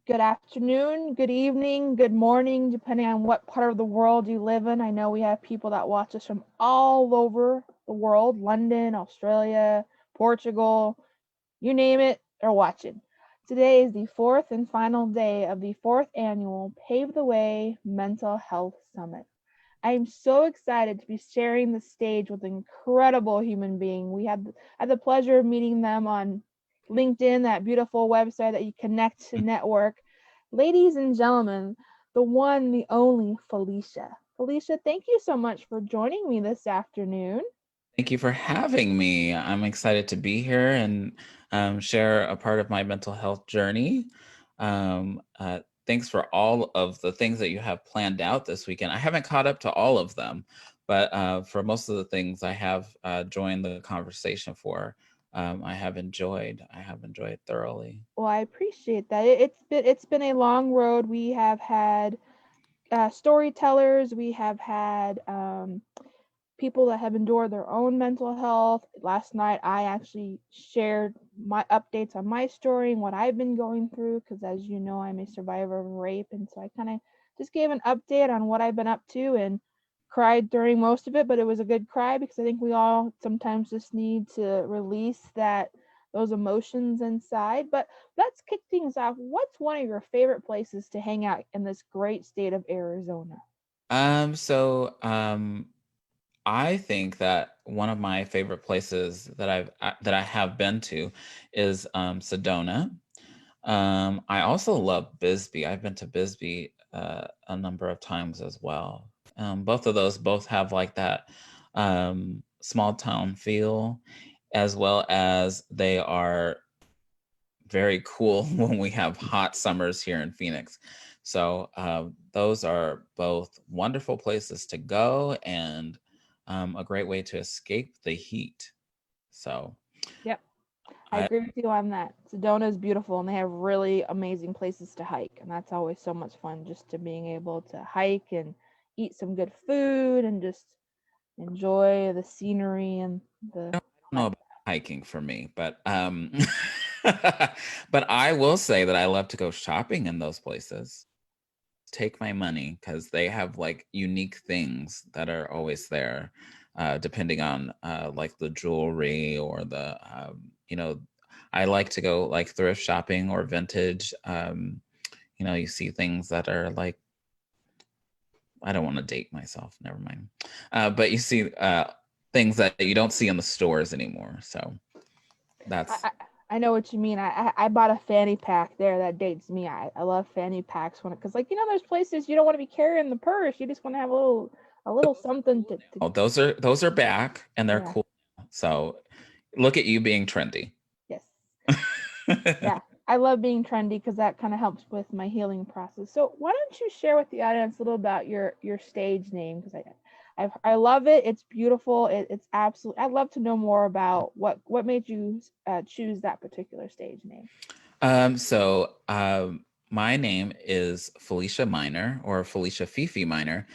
Good afternoon, good evening, good morning, depending on what part of the world you live in. I know we have people that watch us from all over the world: London, Australia, Portugal, you name it, they're watching. Today is the fourth and final day of the fourth annual Pave the Way Mental Health Summit. I am so excited to be sharing the stage with an incredible human being. Had the pleasure of meeting them on LinkedIn, that beautiful website that you connect to network. Ladies and gentlemen, the one, the only Felicia. Felicia, thank you so much for joining me this afternoon. Thank you for having me. I'm excited to be here and share a part of my mental health journey. Thanks for all of the things that you have planned out this weekend. I haven't caught up to all of them, but for most of the things I have joined the conversation for, I have enjoyed. I have enjoyed thoroughly. Well, I appreciate that. It's been a long road. We have had storytellers. We have had people that have endured their own mental health. Last night, I actually shared my updates on my story and what I've been going through because, as you know, I'm a survivor of rape. And so I kind of just gave an update on what I've been up to and cried during most of it, but it was a good cry because I think we all sometimes just need to release those emotions inside. But let's kick things off. What's one of your favorite places to hang out in this great state of Arizona? Um, so um, I think that one of my favorite places that I have been to is Sedona. I also love Bisbee. I've been to Bisbee a number of times as well. Both of those both have like that small town feel, as well as they are very cool when we have hot summers here in Phoenix. So those are both wonderful places to go and a great way to escape the heat. So Yep. I I agree with you on that. Sedona is beautiful and they have really amazing places to hike. And that's always so much fun just to being able to hike and eat some good food and just enjoy the scenery and the don't know like. about hiking for me, but but I will say that I love to go shopping in those places. Take my money because they have like unique things that are always there, depending on like the jewelry or the. I like to go like thrift shopping or vintage. You see things that are like, I don't want to date myself, never mind. But you see things that you don't see in the stores anymore. So I, that's I, I know what you mean. I bought a fanny pack there that dates me. I love fanny packs when because like there's places you don't want to be carrying the purse. You just want to have a little something to oh, those are back and they're yeah. cool. So look at you being trendy. Yes. Yeah, I love being trendy because that kind of helps with my healing process. So why don't you share with the audience a little about your stage name? Because I love it. It's beautiful. It's absolutely. I'd love to know more about what made you choose that particular stage name. My name is Felicia Minor or Felicia Fifi Minor,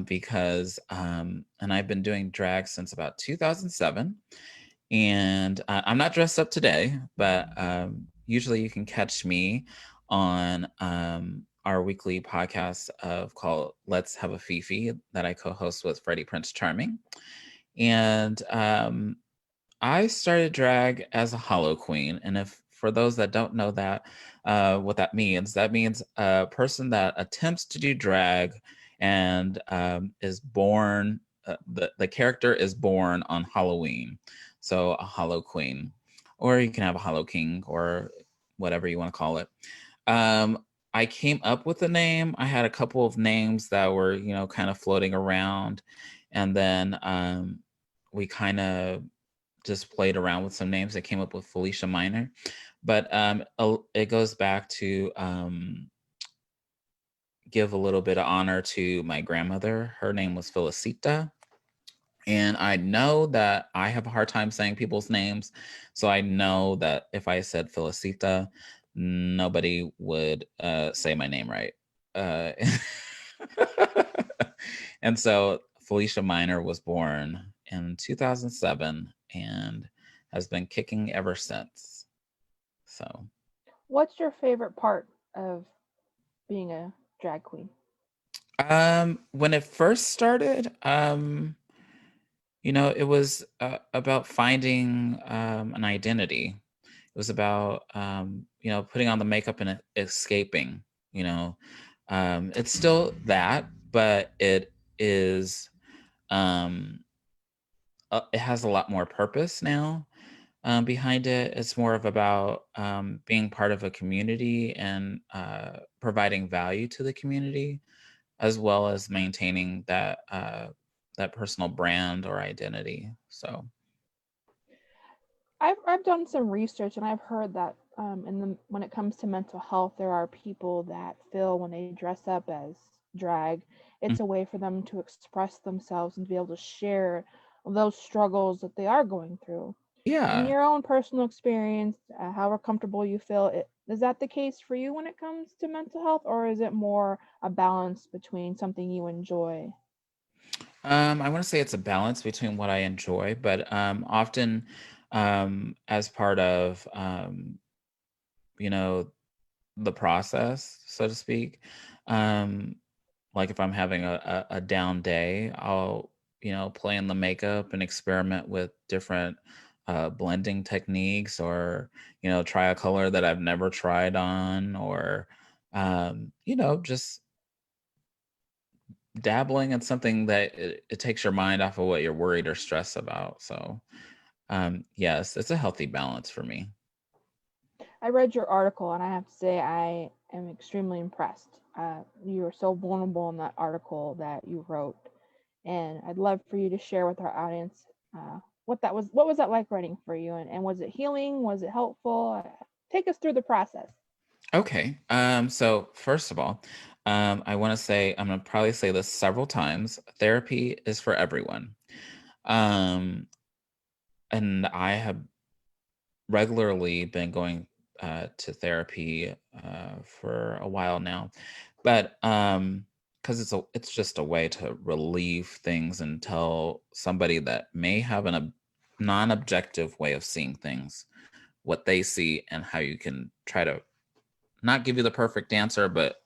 because and I've been doing drag since about 2007. And I'm not dressed up today, but usually you can catch me on our weekly podcast of called Let's Have a Fifi that I co-host with Freddie Prince Charming. And I started drag as a hollow queen. And if for those that don't know that, what that means a person that attempts to do drag and is born, the character is born on Halloween. So a hollow queen, or you can have a hollow king or whatever you want to call it. I came up with the name. I had a couple of names that were, kind of floating around. And then we kind of just played around with some names that came up with Felicia Minor. But it goes back to give a little bit of honor to my grandmother. Her name was Felicita. And I know that I have a hard time saying people's names. So I know that if I said Felicita, nobody would say my name right. Uh, and so Felicia Minor was born in 2007 and has been kicking ever since. So, What's your favorite part of being a drag queen? When it first started, it was about finding an identity. It was about putting on the makeup and escaping. You know, it's still that, but it is. Um, it has a lot more purpose now behind it. It's more of about being part of a community and providing value to the community, as well as maintaining that personal brand or identity. So, I've done some research and I've heard that when it comes to mental health, there are people that feel when they dress up as drag, mm, it's a way for them to express themselves and to be able to share those struggles that they are going through. In yeah. your own personal experience, however comfortable you feel, is that the case for you when it comes to mental health, or is it more a balance between something you enjoy? I want to say it's a balance between what I enjoy, but often as part of you know the process, so to speak. Um, like if I'm having a down day, I'll play in the makeup and experiment with different blending techniques, or try a color that I've never tried on, or just dabbling in something that it takes your mind off of what you're worried or stressed about. So yes, it's a healthy balance for me. I read your article, and I have to say I am extremely impressed. You were so vulnerable in that article that you wrote, and I'd love for you to share with our audience what that was. What was that like writing for you, and was it healing? Was it helpful? Take us through the process. Okay. So first of all, I want to say, I'm going to probably say this several times. Therapy is for everyone. Um, and I have regularly been going to therapy for a while now, but because it's just a way to relieve things and tell somebody that may have non-objective way of seeing things, what they see, and how you can try to not give you the perfect answer, but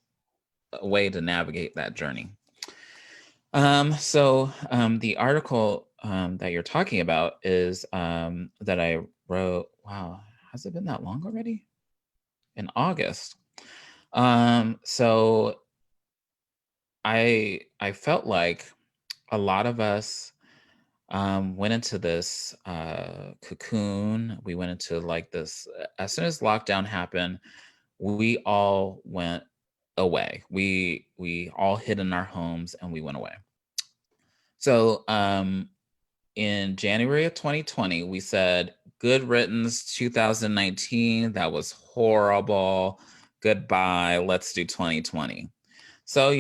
a way to navigate that journey. So the article that you're talking about is that I wrote. Wow, has it been that long already? In August. So I felt like a lot of us went into this cocoon. We went into like this as soon as lockdown happened. We all went away. We all hid in our homes and we went away. So in January of 2020, we said, good riddance 2019. That was horrible. Goodbye. Let's do 2020. So,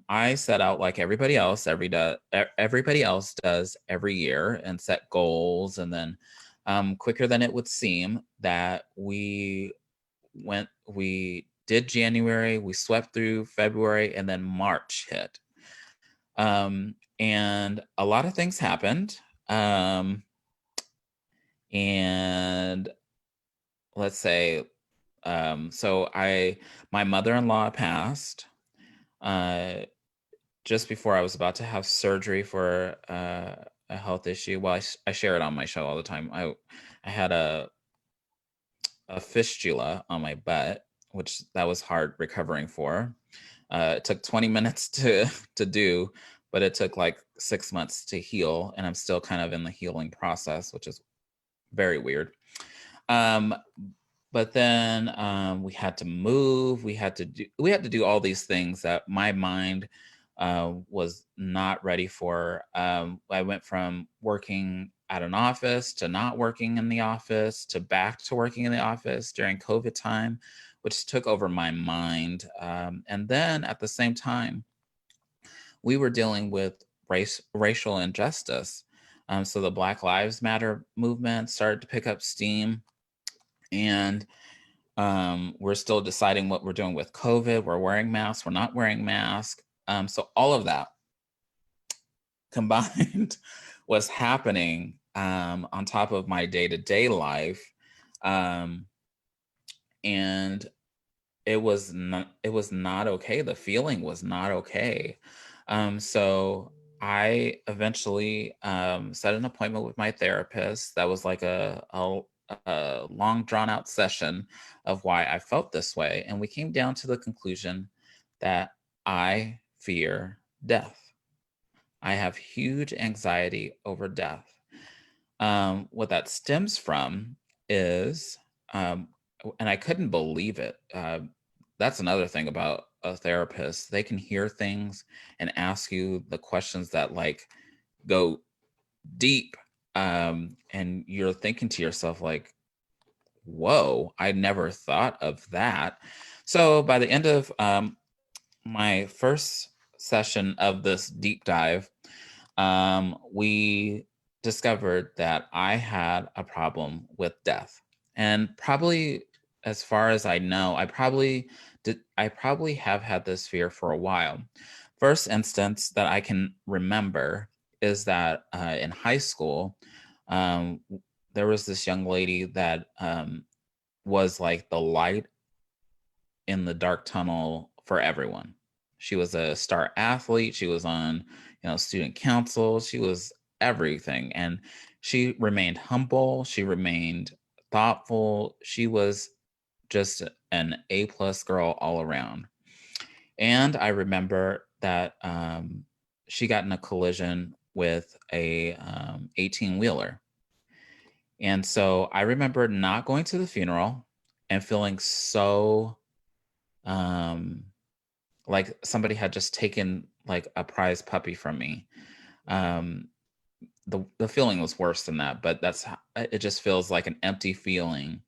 I set out like everybody else does every year, and set goals. And then quicker than it would seem that we did January, we swept through February, and then March hit. And a lot of things happened. Um, and let's say, my mother-in-law passed uh, just before I was about to have surgery for a health issue. Well, I share it on my show all the time. I had a fistula on my butt, which that was hard recovering for. It took 20 minutes to do, but it took like 6 months to heal, and I'm still kind of in the healing process, which is very weird. Um, but then we had to move. We had to do all these things that my mind was not ready for. I went from working at an office to not working in the office to back to working in the office during COVID time, which took over my mind. And then at the same time, we were dealing with racial injustice. So the Black Lives Matter movement started to pick up steam, and we're still deciding what we're doing with COVID. We're wearing masks, we're not wearing masks. So all of that combined was happening on top of my day-to-day life. Um, and it was not okay. The feeling was not okay. So I eventually set an appointment with my therapist. That was like a long drawn out session of why I felt this way. And we came down to the conclusion that I fear death. I have huge anxiety over death. What that stems from is, um, and I couldn't believe it. That's another thing about a therapist. They can hear things and ask you the questions that like go deep. And you're thinking to yourself, like, whoa, I never thought of that. So by the end of my first session of this deep dive, we discovered that I had a problem with death. And probably, as far as I know, I probably have had this fear for a while. First instance that I can remember is that in high school, um, there was this young lady that was like the light in the dark tunnel for everyone. She was a star athlete. She was on, student council. She was everything. And she remained humble. She remained thoughtful. She was just an A+ girl all around. And I remember that she got in a collision with a 18 wheeler. And so I remember not going to the funeral and feeling so um like somebody had just taken like a prize puppy from me. Um, the feeling was worse than that, but it just feels like an empty feeling.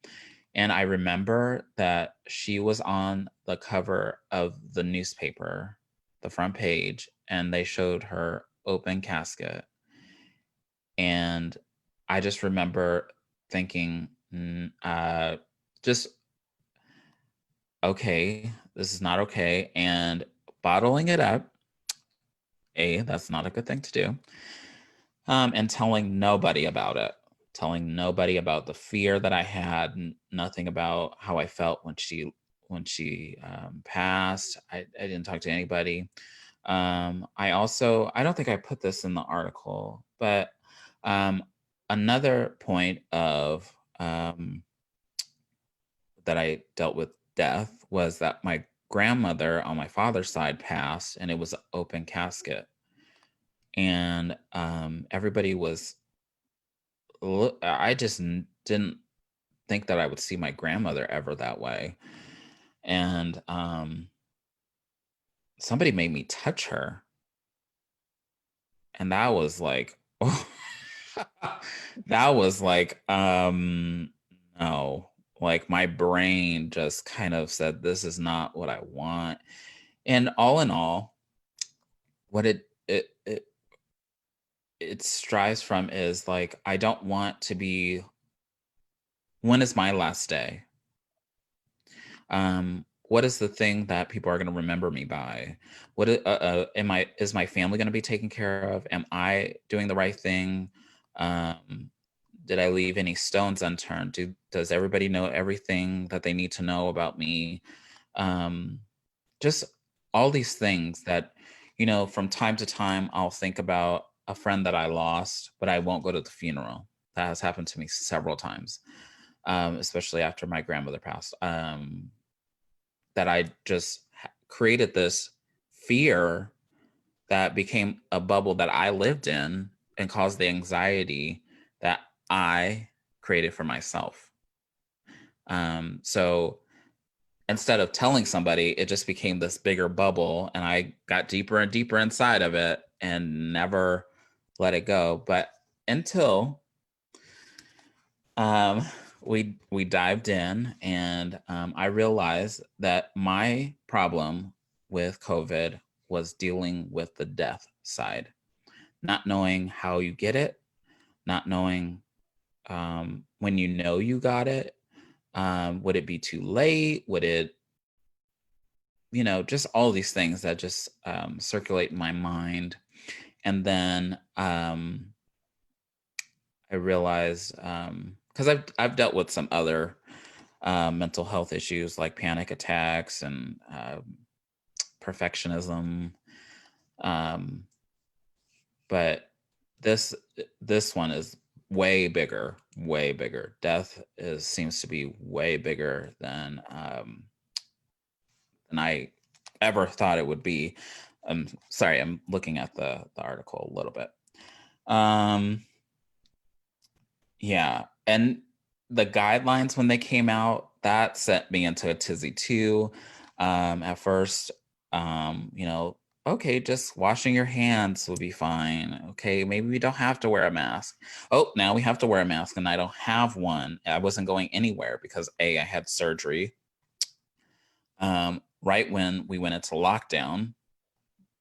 And I remember that she was on the cover of the newspaper, the front page, and they showed her open casket. And I just remember thinking, just okay, this is not okay, and bottling it up. That's not a good thing to do. And telling nobody about it, telling nobody about the fear that I had, nothing about how I felt when she passed. I didn't talk to anybody. I don't think I put this in the article, but um, another point of that I dealt with death was that my grandmother on my father's side passed, and it was an open casket. And everybody was I just didn't think that I would see my grandmother ever that way. And somebody made me touch her, and that was like that was like no, like my brain just kind of said, this is not what I want. And all in all, what it strives from is like, I don't want to be, when is my last day? What is the thing that people are going to remember me by? Is my family going to be taken care of? Am I doing the right thing? Did I leave any stones unturned? Does everybody know everything that they need to know about me? Um, just all these things that, from time to time, I'll think about a friend that I lost, but I won't go to the funeral. That has happened to me several times, especially after my grandmother passed. That I just created this fear that became a bubble that I lived in and caused the anxiety that I created for myself. So instead of telling somebody, it just became this bigger bubble, and I got deeper and deeper inside of it and never let it go. But until um, we dived in, and I realized that my problem with COVID was dealing with the death side, not knowing how you get it, not knowing when you know you got it. Would it be too late? Would it, just all these things that just circulate in my mind. And then I realized, because I've dealt with some other mental health issues like panic attacks and perfectionism. Um, but this this one is way bigger, way bigger. Death seems to be way bigger than I ever thought it would be. I'm sorry, I'm looking at the article a little bit. Yeah, and the guidelines when they came out, that sent me into a tizzy too. At first, okay, just washing your hands will be fine. Okay, maybe we don't have to wear a mask. Oh, now we have to wear a mask, and I don't have one. I wasn't going anywhere because I had surgery right when we went into lockdown.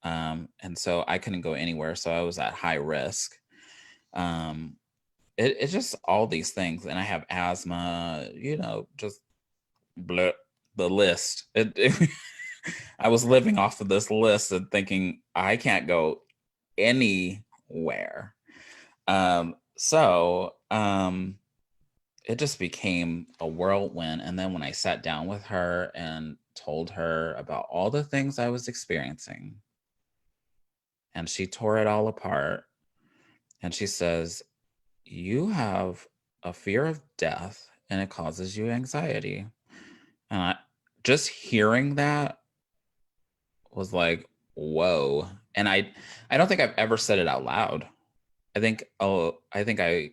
And so I couldn't go anywhere. So I was at high risk. It's just all these things. And I have asthma, just bleh, the list. I was living off of this list and thinking I can't go anywhere. So it just became a whirlwind. And then when I sat down with her and told her about all the things I was experiencing, and she tore it all apart. And she says, "You have a fear of death and it causes you anxiety." And just hearing that was like, whoa. And I don't think I've ever said it out loud. I think I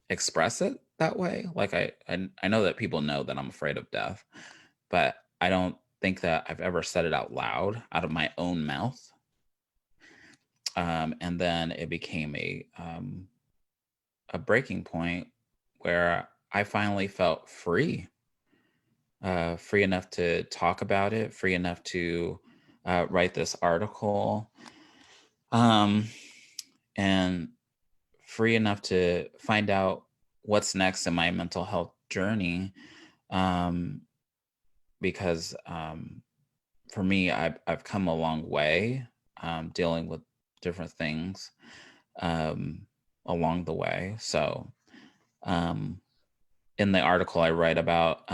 express it that way. Like I know that people know that I'm afraid of death, but I don't think that I've ever said it out loud out of my own mouth. And then it became a breaking point where I finally felt free, free enough to talk about it, free enough to write this article, and free enough to find out what's next in my mental health journey. Because for me, I've come a long way dealing with different things along the way. So in the article, I write about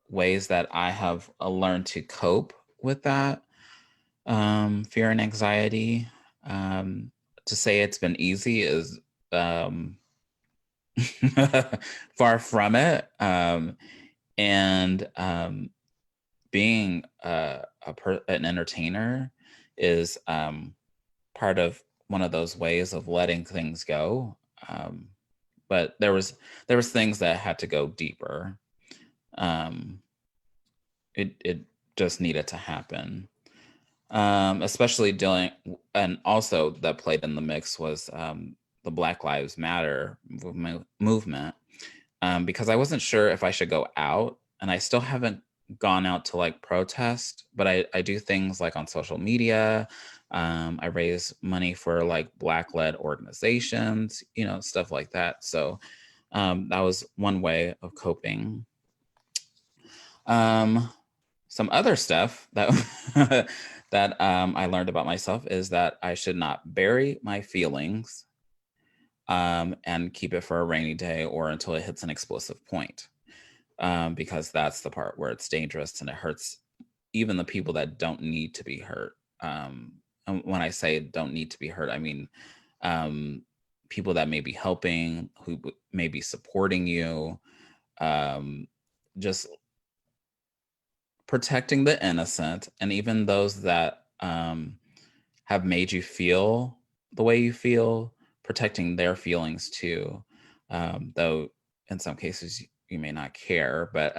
ways that I have learned to cope with that fear and anxiety. To say it's been easy is far from it. And being an entertainer is part of one of those ways of letting things go. But there was things that had to go deeper. It just needed to happen. Especially dealing, and also that played in the mix was the Black Lives Matter movement. Because I wasn't sure if I should go out, and I still haven't gone out to like protest, but I do things like on social media. I raise money for like Black-led organizations, stuff like that. So that was one way of coping. Some other stuff that that I learned about myself is that I should not bury my feelings and keep it for a rainy day or until it hits an explosive point, because that's the part where it's dangerous and it hurts even the people that don't need to be hurt. And when I say don't need to be hurt, I mean people that may be helping, who may be supporting you, just protecting the innocent, and even those that have made you feel the way you feel, protecting their feelings too. Though in some cases you may not care, but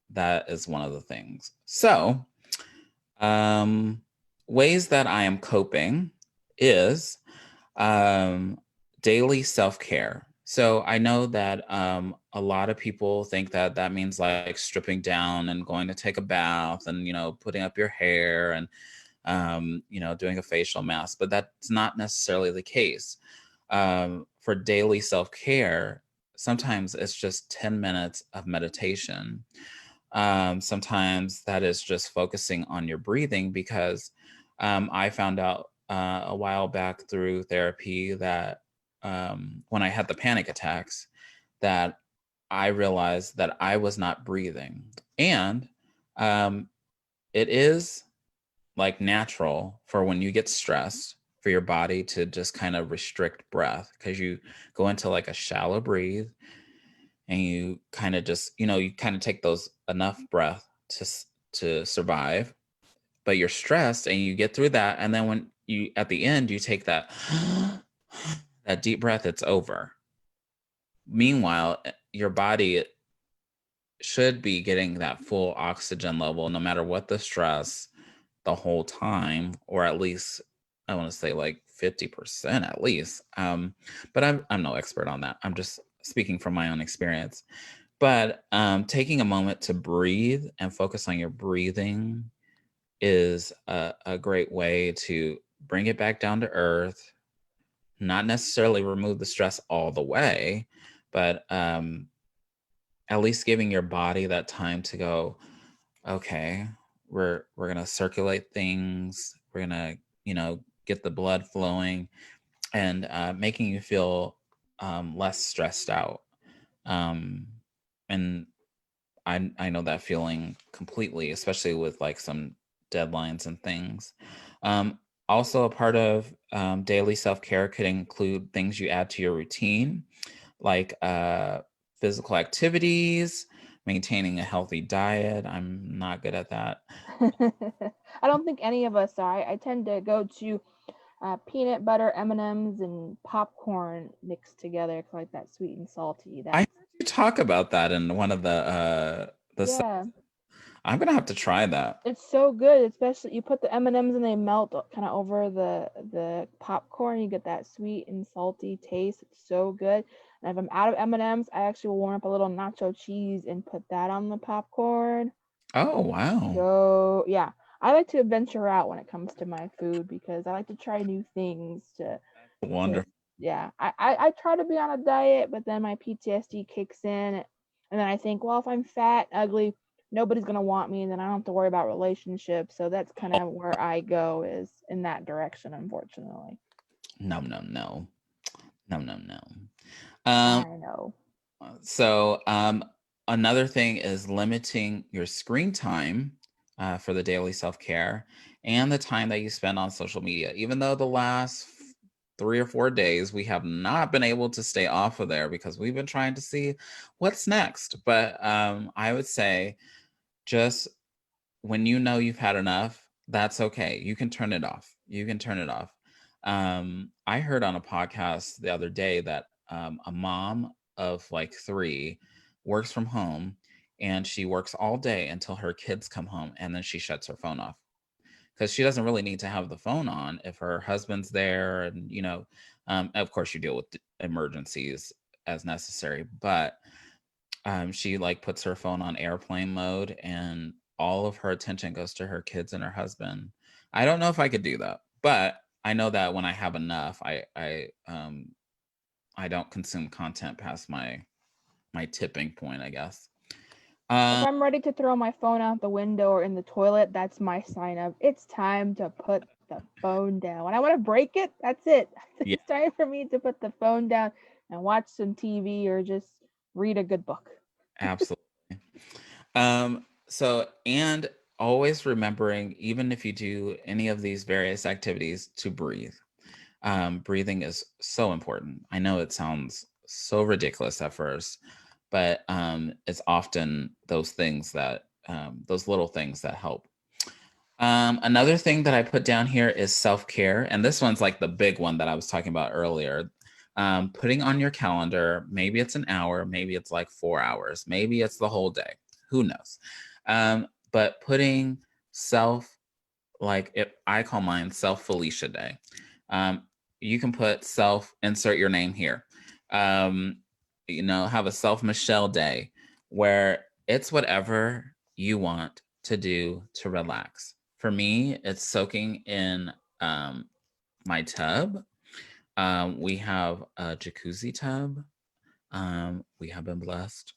that is one of the things. So, ways that I am coping is daily self-care. So I know that a lot of people think that that means like stripping down and going to take a bath and putting up your hair and doing a facial mask, but that's not necessarily the case. For daily self-care, sometimes it's just 10 minutes of meditation. Sometimes that is just focusing on your breathing, because I found out a while back through therapy that when I had the panic attacks, that I realized that I was not breathing. And it is like natural for when you get stressed for your body to just kind of restrict breath, because you go into like a shallow breathe and you kind of just, you kind of take those enough breath to survive, but you're stressed and you get through that. And then when you, at the end, you take that, that deep breath, it's over. Meanwhile, your body should be getting that full oxygen level no matter what the stress the whole time, or at least I want to say like 50% at least. But I'm no expert on that. I'm just speaking from my own experience. But taking a moment to breathe and focus on your breathing is a great way to bring it back down to earth, not necessarily remove the stress all the way, but at least giving your body that time to go, okay, we're gonna circulate things, we're gonna, get the blood flowing, and making you feel less stressed out. And I know that feeling completely, especially with like some deadlines and things. Um, Also, a part of daily self care could include things you add to your routine, like physical activities, maintaining a healthy diet. I'm not good at that. I don't think any of us are. I tend to go to peanut butter M&Ms and popcorn mixed together, 'cause I like that sweet and salty. I heard That's you talk about that in one of the. yeah. I'm gonna have to try that. It's so good, especially you put the M&Ms and they melt kind of over the popcorn. You get that sweet and salty taste. It's so good. And if I'm out of M&Ms, I actually will warm up a little nacho cheese and put that on the popcorn. Oh wow, So yeah, I like to venture out when it comes to my food because I like to try new things to wonderful. yeah. I try to be on a diet, but then my PTSD kicks in, and then I think, well, if I'm fat, ugly, nobody's gonna want me, and then I don't have to worry about relationships. So that's kind of where I go, is in that direction, unfortunately. No, no, no, no, no, no. Um, I know. so another thing is limiting your screen time for the daily self care and the time that you spend on social media. Even though the last 3 or 4 days we have not been able to stay off of there because we've been trying to see what's next. But I would say, just when you know you've had enough, that's okay. You can turn it off. You can turn it off. I heard on a podcast the other day that a mom of like three works from home, and she works all day until her kids come home, and then she shuts her phone off because she doesn't really need to have the phone on if her husband's there. And, of course, you deal with emergencies as necessary, but she like puts her phone on airplane mode, and all of her attention goes to her kids and her husband. I don't know if I could do that, but I know that when I have enough, I don't consume content past my tipping point, I guess. If Um, I'm ready to throw my phone out the window or in the toilet, that's my sign of it's time to put the phone down. When I want to break it, that's it. yeah, It's time for me to put the phone down and watch some TV or just read a good book. absolutely. So, and always remembering, even if you do any of these various activities, to breathe. Breathing is so important. I know it sounds so ridiculous at first, but it's often those things that, those little things that help. Another thing that I put down here is self care. And this one's like the big one that I was talking about earlier. Putting on your calendar, maybe it's an hour, maybe it's like 4 hours, maybe it's the whole day. Who knows? But putting self, like I call mine Self Felicia Day. Um, you can put self, insert your name here. Um, have a Self Michelle Day where it's whatever you want to do to relax. For me, it's soaking in my tub. We have a jacuzzi tub. We have been blessed.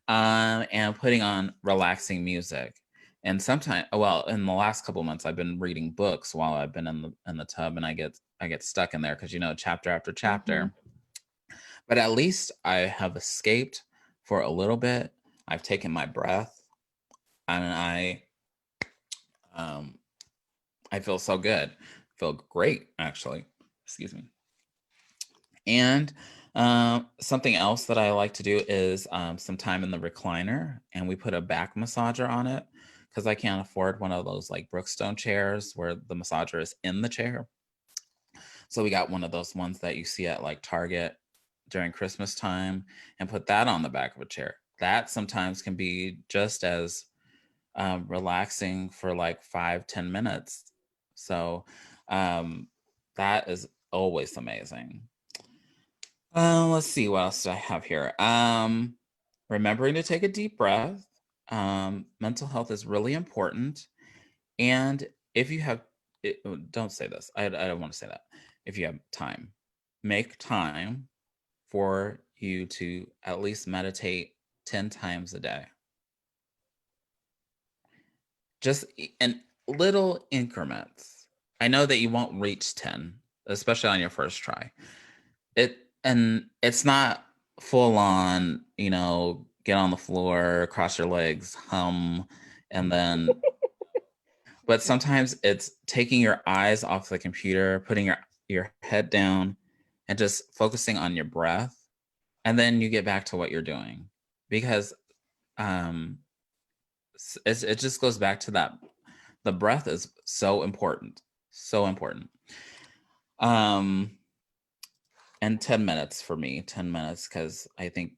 And putting on relaxing music. And sometimes, well, in the last couple of months, I've been reading books while I've been in the tub, and I get stuck in there because chapter after Hmm. chapter. But at least I have escaped for a little bit. I've taken my breath, and I feel so good. Feel great, actually. Excuse me. And something else that I like to do is some time in the recliner, and we put a back massager on it because I can't afford one of those like Brookstone chairs where the massager is in the chair. So we got one of those ones that you see at like Target during Christmas time, and put that on the back of a chair. That sometimes can be just as relaxing for like 5-10 minutes. So that is always amazing. Let's see what else do I have here. Remembering to take a deep breath. Mental health is really important, and if you have, don't say this. I don't want to say that. If you have time, make time for you to at least meditate 10 times a day. Just in little increments. I know that you won't reach 10, especially on your first try. It's not full on, get on the floor, cross your legs, hum, and then but sometimes it's taking your eyes off the computer, putting your head down and just focusing on your breath, and then you get back to what you're doing. Because um it just goes back to that. The breath is so important. So important. And 10 minutes for me, 10 minutes, because I think,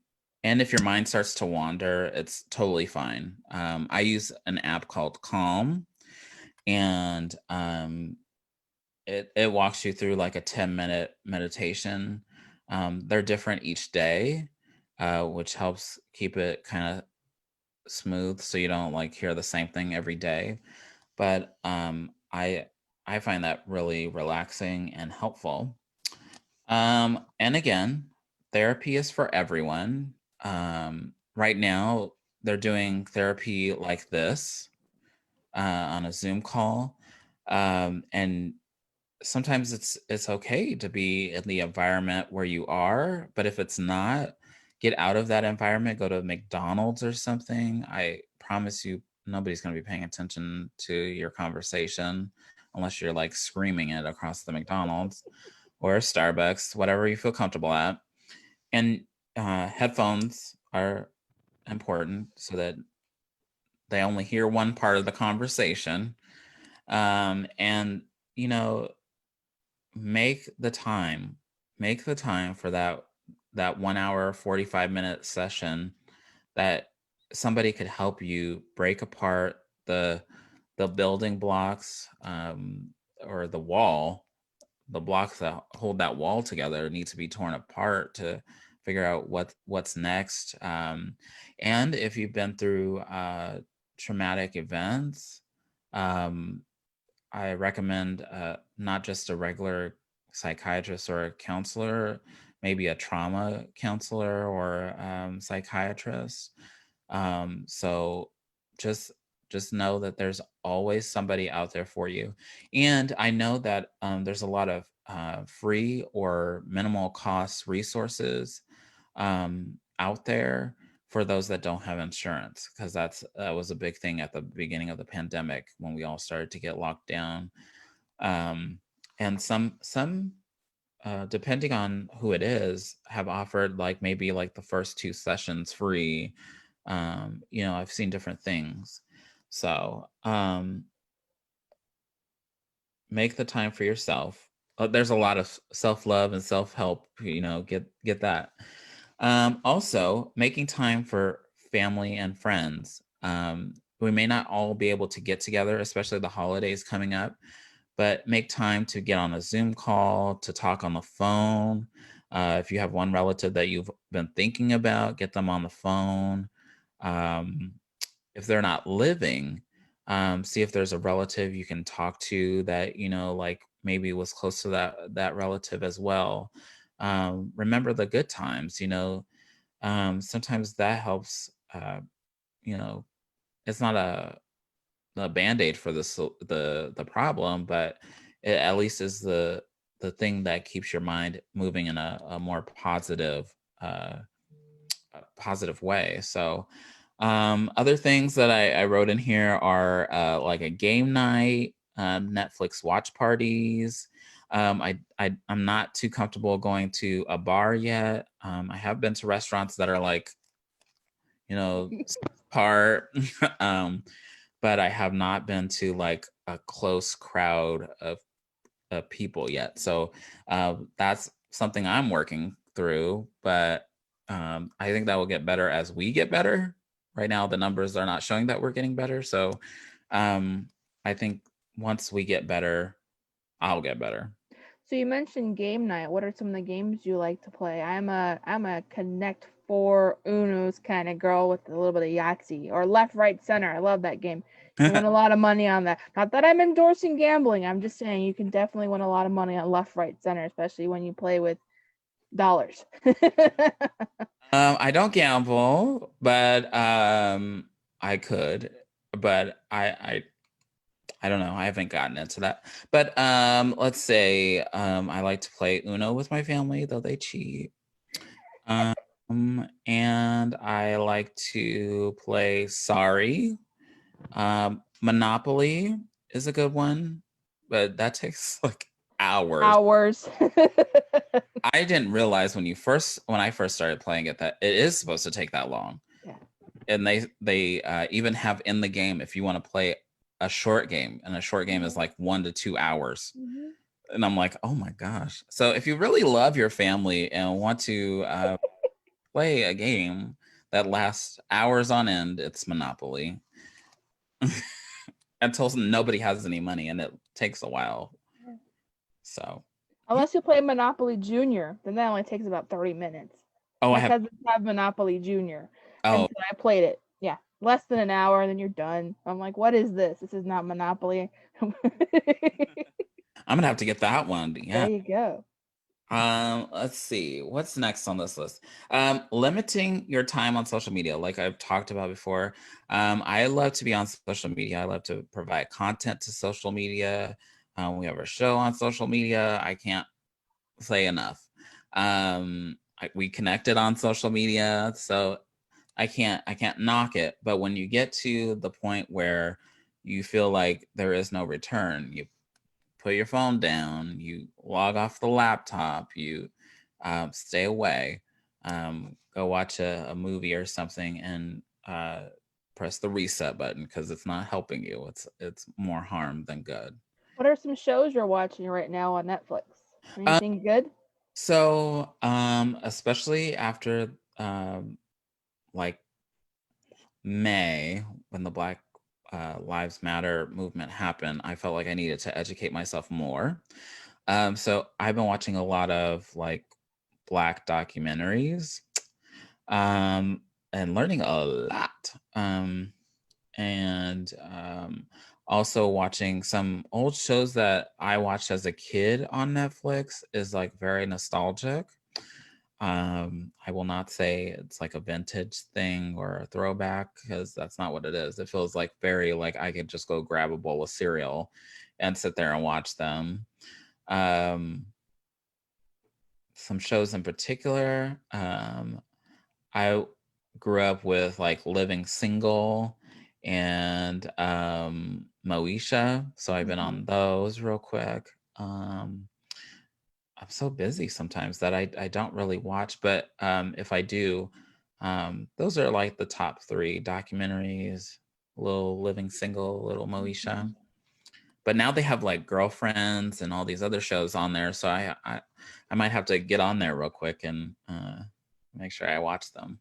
and if your mind starts to wander, it's totally fine. I use an app called Calm, and it walks you through like a 10-minute meditation. They're different each day, which helps keep it kind of smooth so you don't like hear the same thing every day. But I find that really relaxing and helpful. And again, therapy is for everyone. Right now, they're doing therapy like this on a Zoom call, and sometimes it's okay to be in the environment where you are, but if it's not, get out of that environment. Go to McDonald's or something. I promise you, nobody's going to be paying attention to your conversation unless you're like screaming it across the McDonald's or Starbucks, whatever you feel comfortable at. And headphones are important so that they only hear one part of the conversation. And, you know, make the time, for that 1 hour, 45-minute session that somebody could help you break apart the building blocks, or the blocks that hold that wall together need to be torn apart to figure out what's next. And if you've been through traumatic events, um, I recommend not just a regular psychiatrist or a counselor, maybe a trauma counselor or psychiatrist. So just know that there's always somebody out there for you. And I know that there's a lot of free or minimal cost resources out there for those that don't have insurance, because that was a big thing at the beginning of the pandemic when we all started to get locked down. And some depending on who it is, have offered like maybe like the first 2 sessions free. I've seen different things. So make the time for yourself. There's a lot of self-love and self-help, get that. Also, making time for family and friends. We may not all be able to get together, especially the holidays coming up, but make time to get on a Zoom call, to talk on the phone. If you have one relative that you've been thinking about, get them on the phone. Um, if they're not living, see if there's a relative you can talk to that, like maybe was close to that relative as well. Remember the good times, sometimes that helps. You know, it's not a band-aid for the problem, but it at least is the thing that keeps your mind moving in a more positive positive way. So other things that I wrote in here are like a game night, Netflix watch parties. I'm not too comfortable going to a bar yet. I have been to restaurants that are like, part, but I have not been to like a close crowd of people yet. So that's something I'm working through, but I think that will get better as we get better. Right now, the numbers are not showing that we're getting better. So I think once we get better, I'll get better. So you mentioned game night. What are some of the games you like to play? I'm a Connect Four Uno's kind of girl with a little bit of Yahtzee or Left Right Center. I love that game. You win a lot of money on that. Not that I'm endorsing gambling. I'm just saying you can definitely win a lot of money on Left Right Center, especially when you play with dollars. I don't gamble, but I could, but I don't know. I haven't gotten into that. But let's say I like to play Uno with my family, though they cheat. And I like to play Sorry. Monopoly is a good one, but that takes like hours. Hours. I didn't realize when I first started playing it that it is supposed to take that long. Yeah. And they even have in the game, if you want to play a short game, and a short game is like 1 to 2 hours. Mm-hmm. And I'm like, oh my gosh. So if you really love your family and want to play a game that lasts hours on end, it's Monopoly. Until nobody has any money, and it takes a while. So Unless you play Monopoly Junior, then that only takes about 30 minutes. My cousins have Monopoly Junior. And so I played it. Yeah. Less than an hour, and then you're done. I'm like, what is this? This is not Monopoly. I'm gonna have to get that one. Yeah. There you go. Let's see. What's next on this list? Limiting your time on social media, like I've talked about before. I love to be on social media. I love to provide content to social media. We have our show on social media. I can't say enough. We connected on social media, so I can't knock it. But when you get to the point where you feel like there is no return, you put your phone down, you log off the laptop, you stay away, go watch a movie or something, and press the reset button, because it's not helping you. It's more harm than good. What are some shows you're watching right now on Netflix? Anything good? So especially after like May, when the Black Lives Matter movement happened, I felt like I needed to educate myself more. So I've been watching a lot of like Black documentaries, and learning a lot. And also watching some old shows that I watched as a kid on Netflix is like very nostalgic. I will not say it's like a vintage thing or a throwback, because that's not what it is. It feels like very like I could just go grab a bowl of cereal and sit there and watch them. Some shows in particular, I grew up with like Living Single and Moesha, so I've been on those real quick. I'm so busy sometimes that I don't really watch, but if I do, those are like the top 3 documentaries: little Living Single, little Moesha. But now they have like Girlfriends and all these other shows on there, so I might have to get on there real quick and make sure I watch them.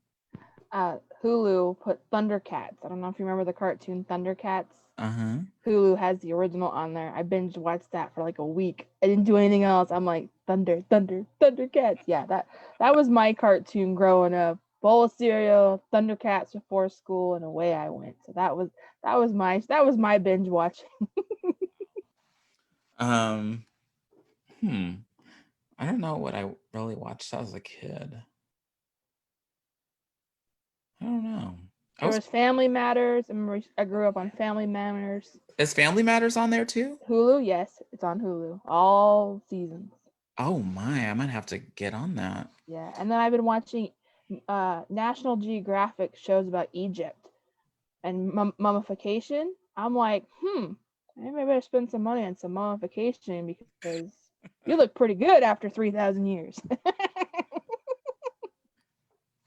Hulu put Thundercats. I don't know if you remember the cartoon Thundercats. Uh-huh. Hulu has the original on there. I binge watched that for like a week. I didn't do anything else. I'm like, Thundercats. Yeah, that was my cartoon growing up. Bowl of cereal, Thundercats before school, and away I went. So that was my binge watching. I don't know what I really watched as a kid. I don't know. There was Family Matters. I remember I grew up on Family Matters. Is Family Matters on there too? Hulu, yes, it's on Hulu. All seasons. Oh my, I might have to get on that. Yeah, and then I've been watching National Geographic shows about Egypt and mummification. I'm like, maybe I better spend some money on some mummification because you look pretty good after 3,000 years.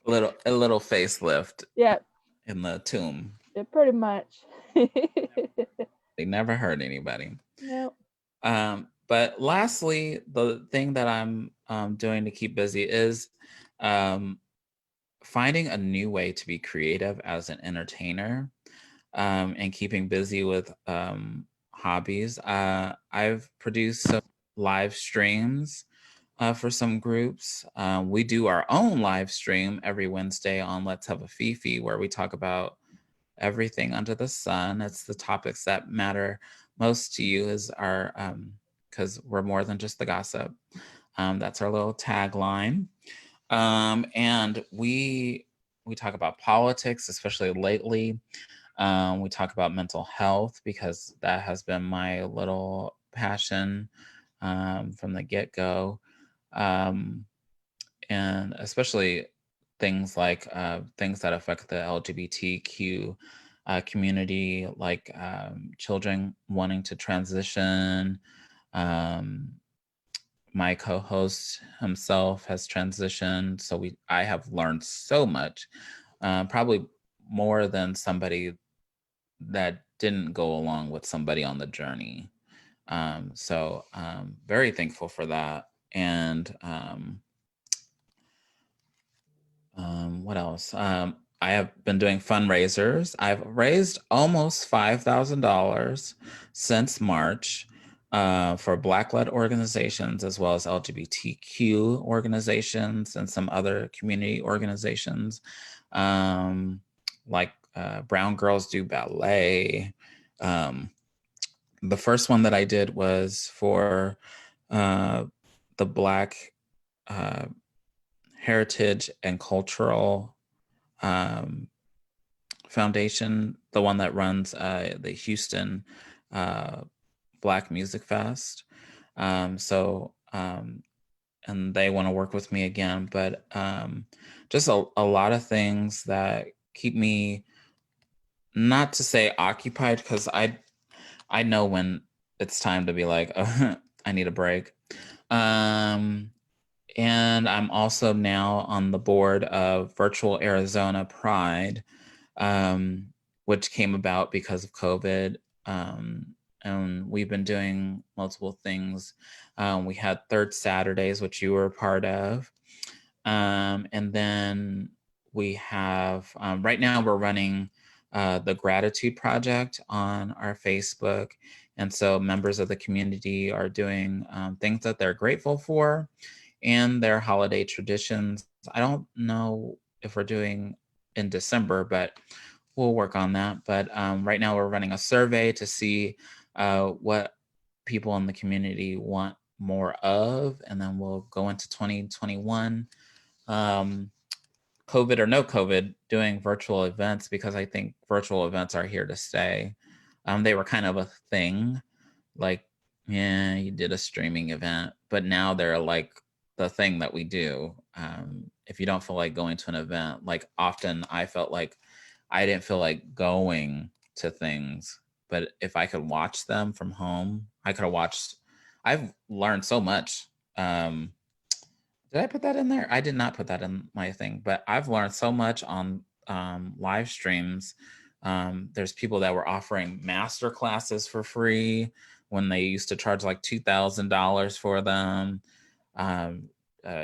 A little facelift Yeah, in the tomb. pretty much. They never hurt anybody. No. But lastly, the thing that I'm doing to keep busy is um, finding a new way to be creative as an entertainer, and keeping busy with hobbies. I've produced some live streams for some groups. We do our own live stream every Wednesday on Let's Have a Fifi, where we talk about everything under the sun. It's the topics that matter most to you, is our because we're more than just the gossip. That's our little tagline. And we talk about politics, especially lately. We talk about mental health because that has been my little passion from the get-go. And especially things like things that affect the LGBTQ community, like children wanting to transition. Um, my co-host himself has transitioned, so I have learned so much, probably more than somebody that didn't go along with somebody on the journey. So very thankful for that. And what else? I have been doing fundraisers. I've raised almost $5,000 since March for Black-led organizations, as well as LGBTQ organizations and some other community organizations, like Brown Girls Do Ballet. The first one that I did was for the Black Heritage and Cultural Foundation, the one that runs the Houston Black Music Fest. And they want to work with me again, but just a lot of things that keep me, not to say occupied, because I know when it's time to be like, oh, I need a break. And I'm also now on the board of Virtual Arizona Pride, which came about because of COVID. And we've been doing multiple things. We had Third Saturdays, which you were a part of. And then we have, right now we're running the Gratitude Project on our Facebook. And so members of the community are doing things that they're grateful for and their holiday traditions. I don't know if we're doing in December, but we'll work on that. But right now we're running a survey to see what people in the community want more of, and then we'll go into 2021, COVID or no COVID, doing virtual events, because I think virtual events are here to stay. They were kind of a thing, like, yeah, you did a streaming event, but now they're like the thing that we do. If you don't feel like going to an event, like often I felt like I didn't feel like going to things, but if I could watch them from home, I could have watched. I've learned so much. Did I put that in there? I did not put that in my thing, but I've learned so much on live streams. There's people that were offering master classes for free when they used to charge like $2,000 for them.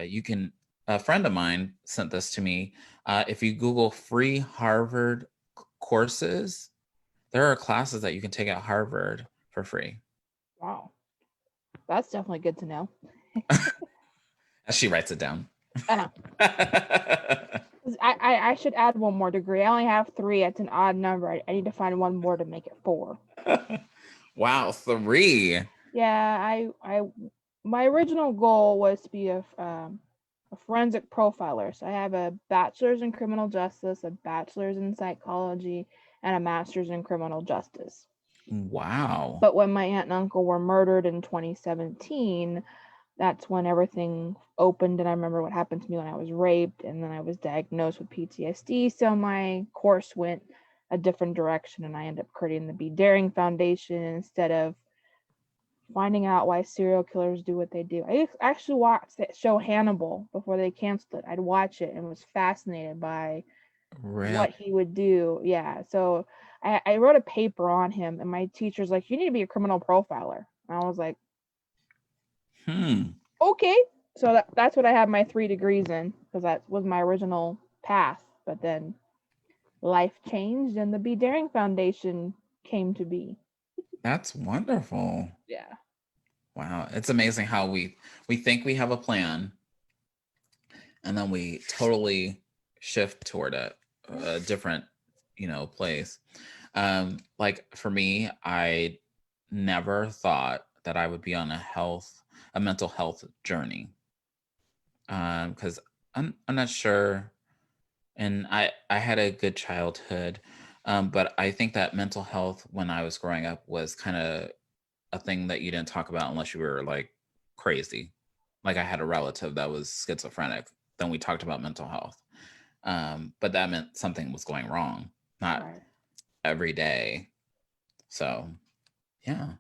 You can. A friend of mine sent this to me. If you Google free Harvard courses, there are classes that you can take at Harvard for free. Wow. That's definitely good to know. She writes it down. I should add one more degree. I only have 3. It's an odd number. I need to find one more to make it 4. Wow, 3. Yeah, my original goal was to be a forensic profiler. So I have a bachelor's in criminal justice, a bachelor's in psychology, and a master's in criminal justice. Wow. But when my aunt and uncle were murdered in 2017, that's when everything opened. And I remember what happened to me when I was raped, and then I was diagnosed with PTSD. So my course went a different direction, and I ended up creating the Be Daring Foundation instead of finding out why serial killers do what they do. I actually watched that show Hannibal before they canceled it. I'd watch it and was fascinated by Really? what he would do. Yeah. So I wrote a paper on him, and my teacher's like, "You need to be a criminal profiler." And I was like, "Okay." So that's what I have my 3 degrees in, because that was my original path. But then life changed, and the Be Daring Foundation came to be. That's wonderful. Yeah. Wow. It's amazing how we think we have a plan and then we totally shift toward a different, place. Like for me, I never thought that I would be on a mental health journey. Because I'm not sure, and I had a good childhood, but I think that mental health when I was growing up was kind of a thing that you didn't talk about unless you were like crazy. Like I had a relative that was schizophrenic. Then we talked about mental health. But that meant something was going wrong, not Right. every day. So, yeah.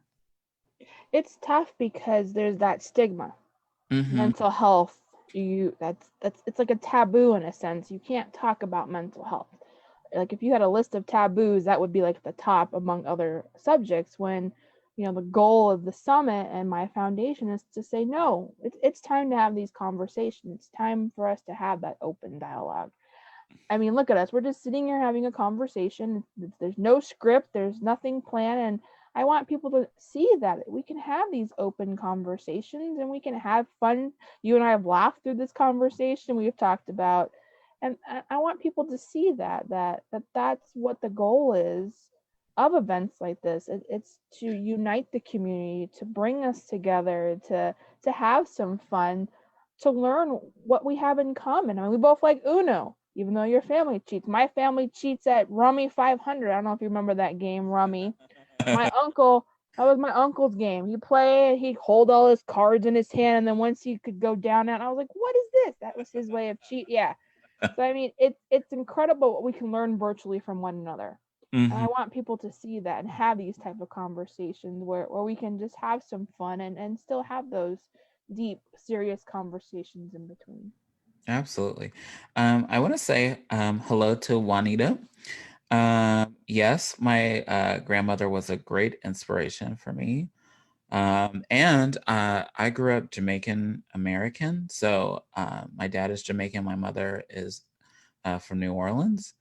It's tough because there's that stigma. Mm-hmm. Mental health, that's it's like a taboo in a sense. You can't talk about mental health. Like if you had a list of taboos, that would be like the top among other subjects, when the goal of the summit and my foundation is to say no, it's time to have these conversations. It's time for us to have that open dialogue. I mean, look at us. We're just sitting here having a conversation. There's no script, there's nothing planned. And I want people to see that we can have these open conversations and we can have fun. You and I have laughed through this conversation. We've talked about, and I want people to see that's what the goal is of events like this. It's to unite the community, to bring us together, to have some fun, to learn what we have in common. I mean, we both like Uno, even though your family cheats. My family cheats at Rummy 500. I don't know if you remember that game, Rummy. My uncle, that was my uncle's game. He'd play, he'd hold all his cards in his hand, and then once he could go down, and I was like, what is this? That was his way of cheat. Yeah. So I mean, it's incredible what we can learn virtually from one another. And Mm-hmm. I want people to see that and have these type of conversations where we can just have some fun and still have those deep, serious conversations in between. Absolutely. I want to say hello to Juanita. Yes, my grandmother was a great inspiration for me. And I grew up Jamaican American. So my dad is Jamaican. My mother is from New Orleans,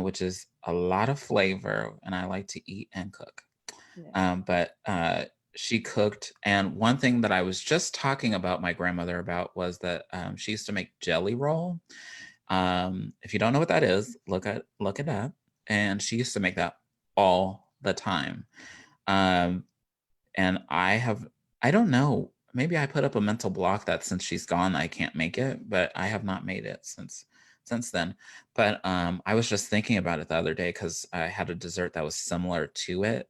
which is a lot of flavor. And I like to eat and cook. Yeah. But she cooked. And one thing that I was just talking about my grandmother about was that she used to make jelly roll. If you don't know what that is, look it up. And she used to make that all the time. Um, and I don't know, maybe I put up a mental block that since she's gone I can't make it, but I have not made it since then. But I was just thinking about it the other day because I had a dessert that was similar to it,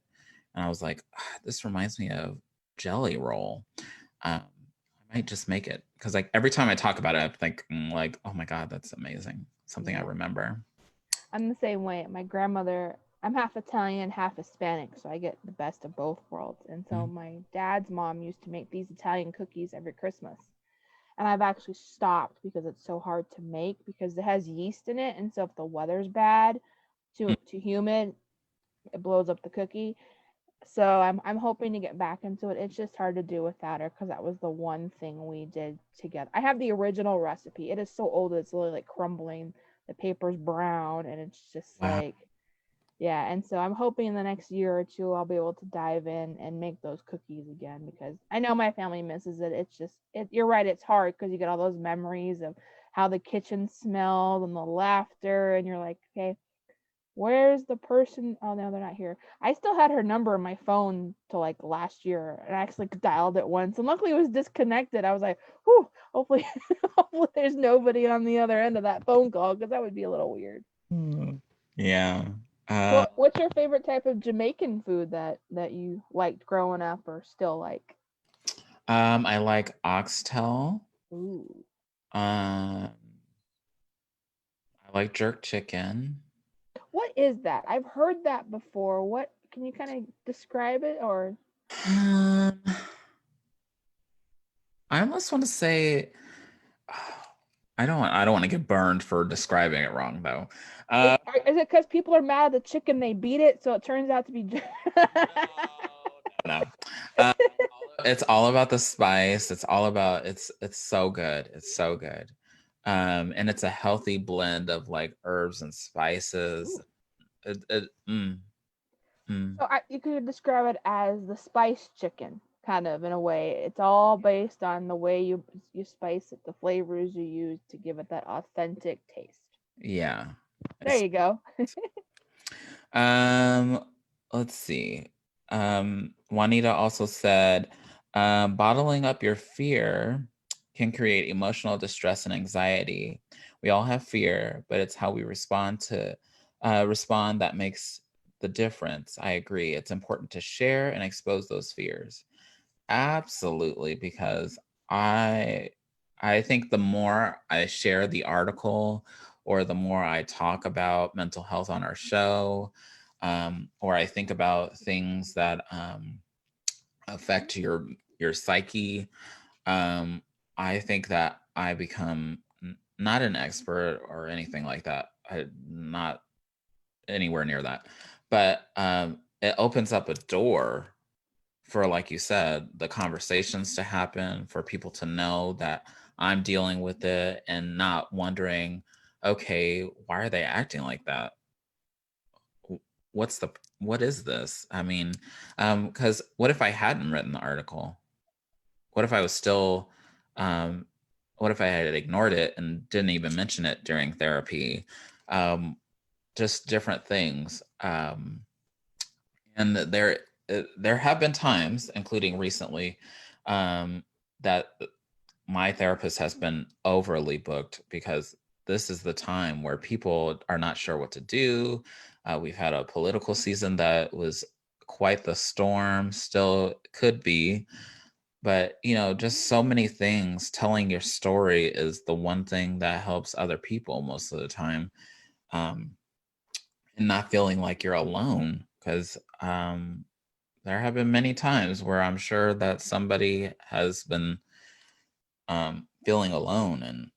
and I was like, this reminds me of jelly roll. I might just make it because like every time I talk about it I think like, oh my god, that's amazing, something I Yeah. remember. I'm the same way. My grandmother, I'm half Italian, half Hispanic, so I get the best of both worlds. And so Mm. my dad's mom used to make these Italian cookies every Christmas. And I've actually stopped because it's so hard to make because it has yeast in it, and so if the weather's bad, too humid, it blows up the cookie. So I'm hoping to get back into it. It's just hard to do without her because that was the one thing we did together. I have the original recipe. It is so old it's literally like crumbling. The paper's brown and it's just Wow. like, yeah. And so I'm hoping in the next year or two I'll be able to dive in and make those cookies again because I know my family misses it. It's just you're right, it's hard because you get all those memories of how the kitchen smelled and the laughter, and you're like, okay, where's the person? Oh no, they're not here. I still had her number in my phone till like last year, and I actually dialed it once, and luckily it was disconnected. I was like, whew, hopefully, hopefully there's nobody on the other end of that phone call because that would be a little weird. Mm. Yeah. So, what's your favorite type of Jamaican food that you liked growing up or still like? I like oxtail. Ooh. I like jerk chicken. What is that? I've heard that before. What can you kind of describe it or Um, I almost want to say I don't want to get burned for describing it wrong though. is it because people are mad at the chicken they beat it, so it turns out to be No. It's all about the spice. It's all about it's so good. It's so good. And it's a healthy blend of like herbs and spices. Ooh. It, it, mm, mm. So you could describe it as the spice chicken, kind of in a way. It's all based on the way you spice it, the flavors you use to give it that authentic taste. Yeah. There It's you go. um let's see. Juanita also said, bottling up your fear can create emotional distress and anxiety. We all have fear, but it's how we respond that makes the difference. I agree. It's important to share and expose those fears. Absolutely, because I I think the more I share the article or the more I talk about mental health on our show, or I think about things that affect your psyche, um, I think that I become not an expert or anything like that. Not anywhere near that, but it opens up a door for, like you said, the conversations to happen, for people to know that I'm dealing with it and not wondering, okay, why are they acting like that? What's the what is this? I mean, because what if I hadn't written the article? What if I was still um what if I had ignored it and didn't even mention it during therapy? Um, just different things. And there have been times, including recently, that my therapist has been overly booked because this is the time where people are not sure what to do. We've had a political season that was quite the storm, still could be, but just so many things. Telling your story is the one thing that helps other people most of the time. Um, and not feeling like you're alone, because there have been many times where I'm sure that somebody has been feeling alone, and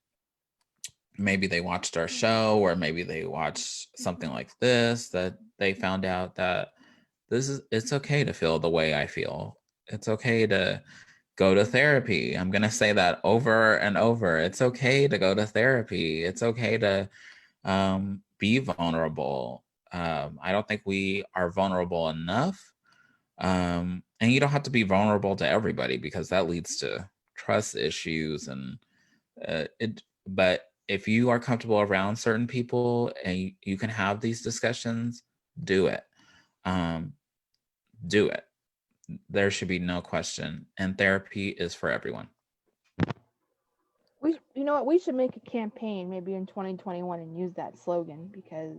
maybe they watched our show or maybe they watched something like this, that they found out that it's okay to feel the way I feel. It's okay to go to therapy. I'm going to say that over and over. It's okay to go to therapy. It's okay to be vulnerable. I don't think we are vulnerable enough. And you don't have to be vulnerable to everybody, because that leads to trust issues and it. But if you are comfortable around certain people and you can have these discussions, do it. Um, do it. There should be no question. And therapy is for everyone. You know what? We should make a campaign maybe in 2021 and use that slogan because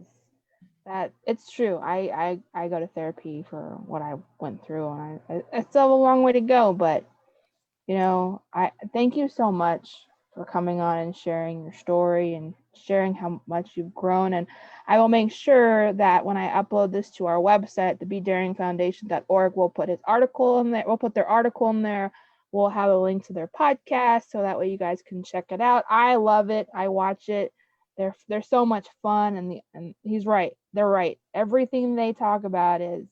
that it's true. I go to therapy for what I went through, and I still have a long way to go, but I thank you so much for coming on and sharing your story and sharing how much you've grown. And I will make sure that when I upload this to our website, the BeDaringFoundation.org, we'll put his article in there. We'll put their article in there. We'll have a link to their podcast so that way you guys can check it out. I love it. I watch it. They're so much fun, and he's right. They're right. Everything they talk about is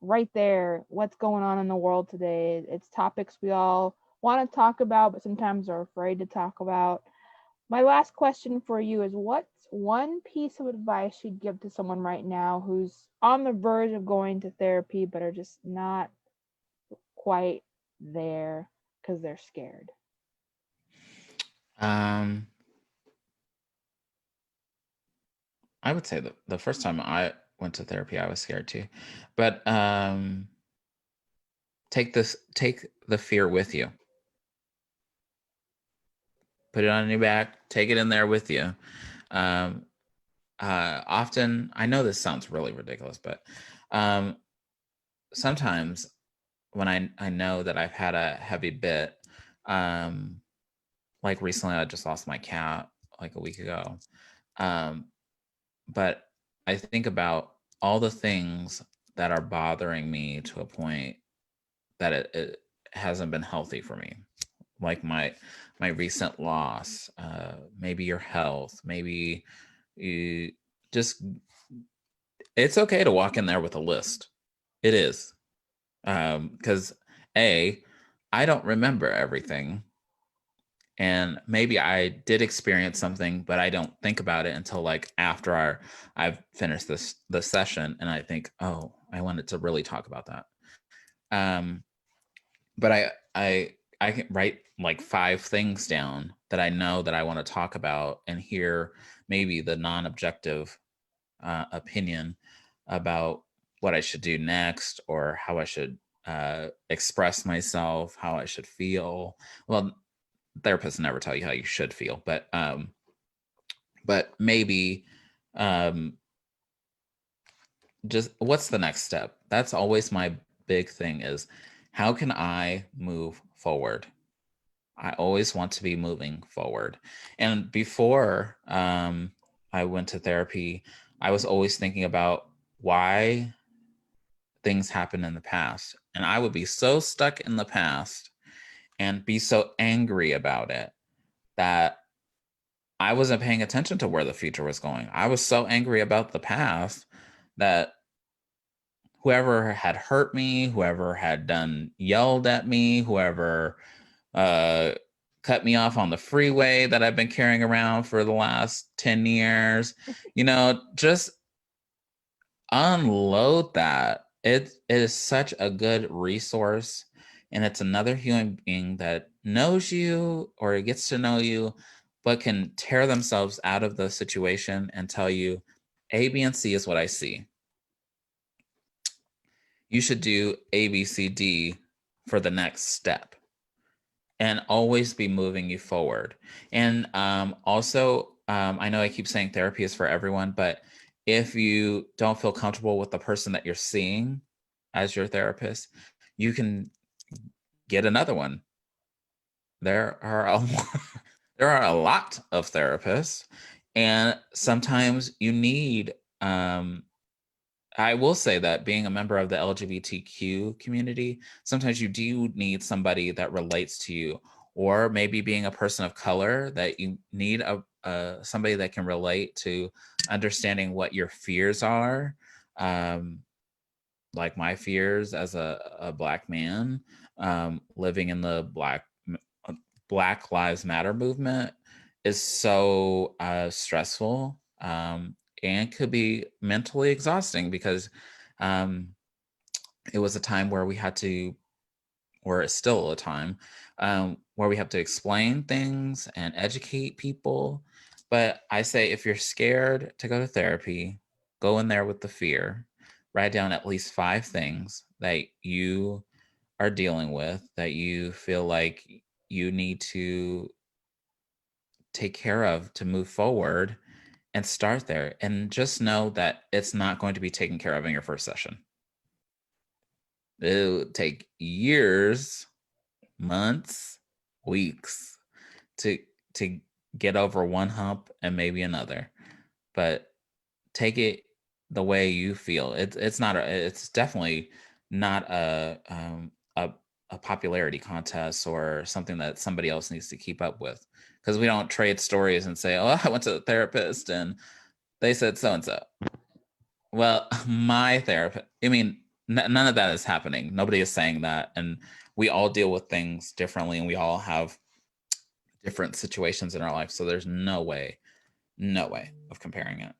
right there. What's going on in the world today? It's topics we all want to talk about, but sometimes are afraid to talk about. My last question for you is, what's one piece of advice you'd give to someone right now who's on the verge of going to therapy but are just not quite there because they're scared? Um, I would say that the first time I went to therapy, I was scared too. But take the fear with you. Put it on your back, take it in there with you. Um, Often, I know this sounds really ridiculous, but sometimes when I know that I've had a heavy bit, like recently I just lost my cat like a week ago. Um, but I think about all the things that are bothering me to a point that it hasn't been healthy for me, like my recent loss, maybe your health, maybe you just, it's okay to walk in there with a list. It is, because I don't remember everything, and maybe I did experience something, but I don't think about it until like after I've finished the session, and I think, oh, I wanted to really talk about that. Um, but I can write like 5 things down that I know that I want to talk about and hear maybe the non-objective opinion about what I should do next, or how I should express myself, how I should feel. Well, therapists never tell you how you should feel, but maybe um, just what's the next step? That's always my big thing, is how can I move forward? I always want to be moving forward. And before I went to therapy, I was always thinking about why things happened in the past. And I would be so stuck in the past and be so angry about it that I wasn't paying attention to where the future was going. I was so angry about the past that whoever had hurt me, whoever had done yelled at me, whoever uh, cut me off on the freeway that I've been carrying around for the last 10 years, just unload that. It is such a good resource, and it's another human being that knows you or gets to know you, but can tear themselves out of the situation and tell you, A, B, and C is what I see. You should do A, B, C, D for the next step, and always be moving you forward. And also, I know I keep saying therapy is for everyone, but if you don't feel comfortable with the person that you're seeing as your therapist, you can get another one. There are a there are a lot of therapists, and sometimes you need. I will say that being a member of the LGBTQ community, sometimes you do need somebody that relates to you, or maybe being a person of color, that you need somebody that can relate to understanding what your fears are. Um, like my fears as a Black man, living in the Black Lives Matter movement is so stressful, and could be mentally exhausting, because um, it was a time where we had to, or it's still a time where we have to explain things and educate people. But I say, if you're scared to go to therapy, go in there with the fear. Write down at least 5 things that you are dealing with, that you feel like you need to take care of to move forward, and start there. And just know that it's not going to be taken care of in your first session. It'll take years, months, weeks to to get over one hump and maybe another. But take it the way you feel. It's definitely not a popularity contest or something that somebody else needs to keep up with, because we don't trade stories and say, oh, I went to the therapist and they said so and so. Well, my therapist, I mean, none of that is happening. Nobody is saying that. And we all deal with things differently, and we all have different situations in our life. So there's no way of comparing it.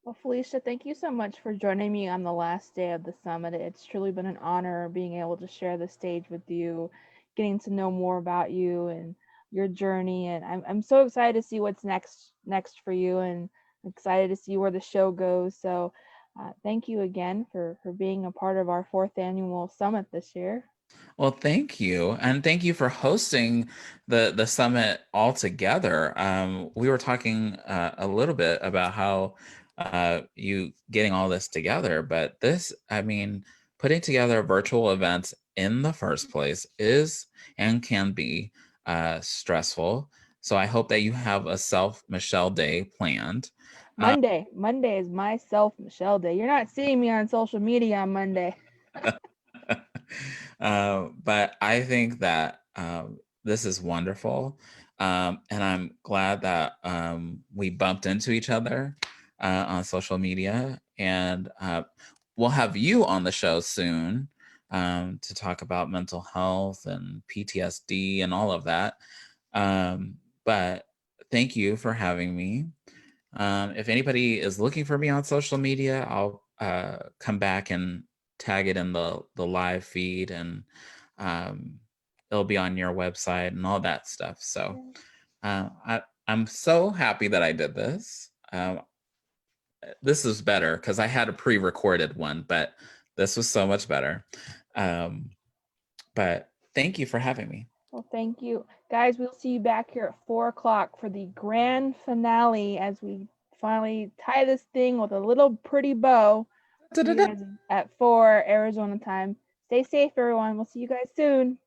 Well, Felicia, thank you so much for joining me on the last day of the summit. It's truly been an honor being able to share the stage with you, getting to know more about you and your journey. And I'm so excited to see what's next for you, and excited to see where the show goes. So thank you again for being a part of our 4th annual summit this year. Well, thank you, and thank you for hosting the summit all together. We were talking a little bit about how you getting all this together, but this, I mean, putting together virtual events in the first place is and can be stressful. So I hope that you have a Self Michelle Day planned. Monday is my Self Michelle Day. You're not seeing me on social media on Monday. But I think that this is wonderful. And I'm glad that we bumped into each other on social media. And we'll have you on the show soon to talk about mental health and PTSD and all of that. But thank you for having me. If anybody is looking for me on social media, I'll come back and tag it in the live feed, and it'll be on your website and all that stuff. So I'm so happy that I did this. This is better because I had a pre-recorded one, but this was so much better. But thank you for having me. Well, thank you. Guys, we'll see you back here at 4 o'clock for the grand finale as we finally tie this thing with a little pretty bow. See you guys at 4 Arizona time. Stay safe, everyone. We'll see you guys soon.